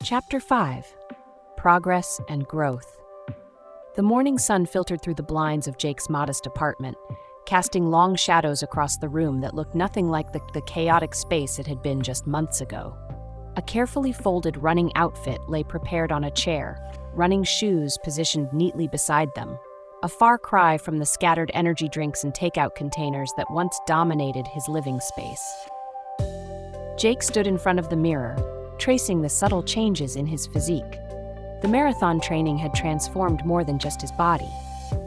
Chapter 5: Progress and Growth. The morning sun filtered through the blinds of Jake's modest apartment, casting long shadows across the room that looked nothing like the chaotic space it had been just months ago. A carefully folded running outfit lay prepared on a chair, running shoes positioned neatly beside them, a far cry from the scattered energy drinks and takeout containers that once dominated his living space. Jake stood in front of the mirror, tracing the subtle changes in his physique. The marathon training had transformed more than just his body.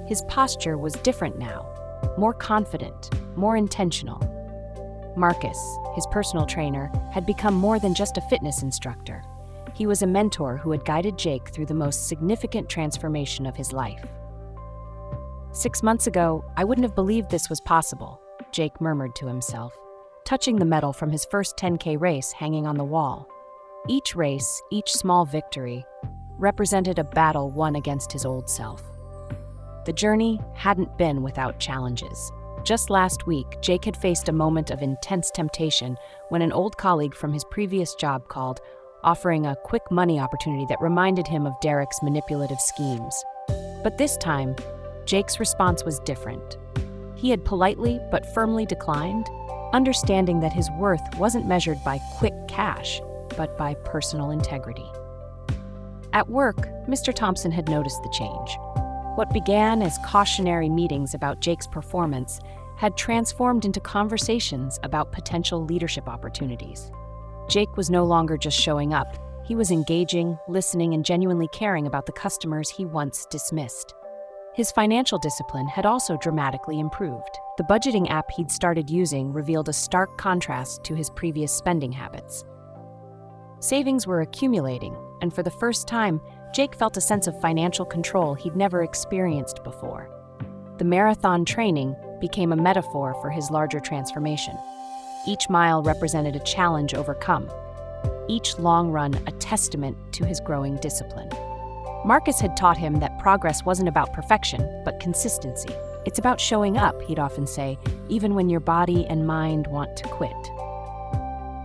His posture was different now, more confident, more intentional. Marcus, his personal trainer, had become more than just a fitness instructor. He was a mentor who had guided Jake through the most significant transformation of his life. 6 months ago, I wouldn't have believed this was possible, Jake murmured to himself, touching the medal from his first 10K race hanging on the wall. Each race, each small victory, represented a battle won against his old self. The journey hadn't been without challenges. Just last week, Jake had faced a moment of intense temptation when an old colleague from his previous job called, offering a quick money opportunity that reminded him of Derek's manipulative schemes. But this time, Jake's response was different. He had politely but firmly declined, understanding that his worth wasn't measured by quick cash, but by personal integrity. At work, Mr. Thompson had noticed the change. What began as cautionary meetings about Jake's performance had transformed into conversations about potential leadership opportunities. Jake was no longer just showing up. He was engaging, listening, and genuinely caring about the customers he once dismissed. His financial discipline had also dramatically improved. The budgeting app he'd started using revealed a stark contrast to his previous spending habits. Savings were accumulating, and for the first time, Jake felt a sense of financial control he'd never experienced before. The marathon training became a metaphor for his larger transformation. Each mile represented a challenge overcome, each long run a testament to his growing discipline. Marcus had taught him that progress wasn't about perfection, but consistency. It's about showing up, he'd often say, even when your body and mind want to quit.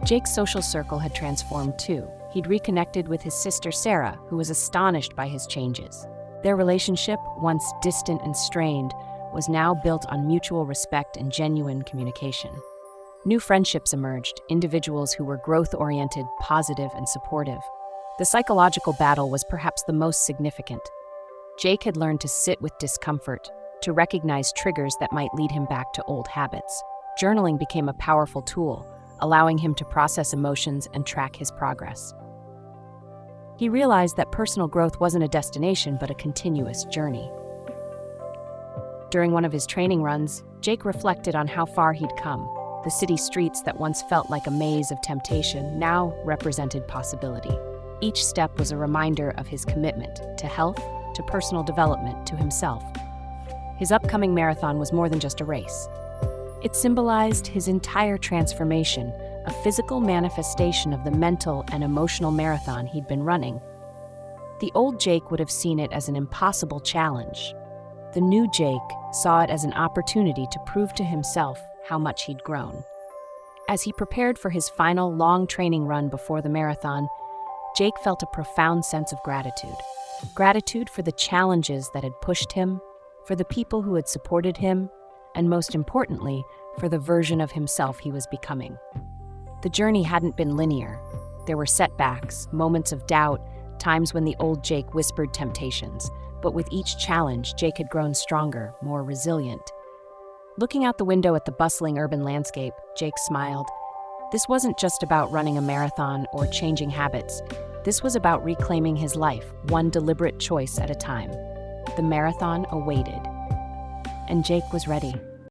Jake's social circle had transformed too. He'd reconnected with his sister Sarah, who was astonished by his changes. Their relationship, once distant and strained, was now built on mutual respect and genuine communication. New friendships emerged, individuals who were growth-oriented, positive, and supportive. The psychological battle was perhaps the most significant. Jake had learned to sit with discomfort, to recognize triggers that might lead him back to old habits. Journaling became a powerful tool, allowing him to process emotions and track his progress. He realized that personal growth wasn't a destination but a continuous journey. During one of his training runs, Jake reflected on how far he'd come. The city streets that once felt like a maze of temptation now represented possibility. Each step was a reminder of his commitment to health, to personal development, to himself. His upcoming marathon was more than just a race. It symbolized his entire transformation, a physical manifestation of the mental and emotional marathon he'd been running. The old Jake would have seen it as an impossible challenge. The new Jake saw it as an opportunity to prove to himself how much he'd grown. As he prepared for his final long training run before the marathon, Jake felt a profound sense of gratitude. Gratitude for the challenges that had pushed him, for the people who had supported him, and most importantly, for the version of himself he was becoming. The journey hadn't been linear. There were setbacks, moments of doubt, times when the old Jake whispered temptations. But with each challenge, Jake had grown stronger, more resilient. Looking out the window at the bustling urban landscape, Jake smiled. This wasn't just about running a marathon or changing habits. This was about reclaiming his life, one deliberate choice at a time. The marathon awaited, and Jake was ready.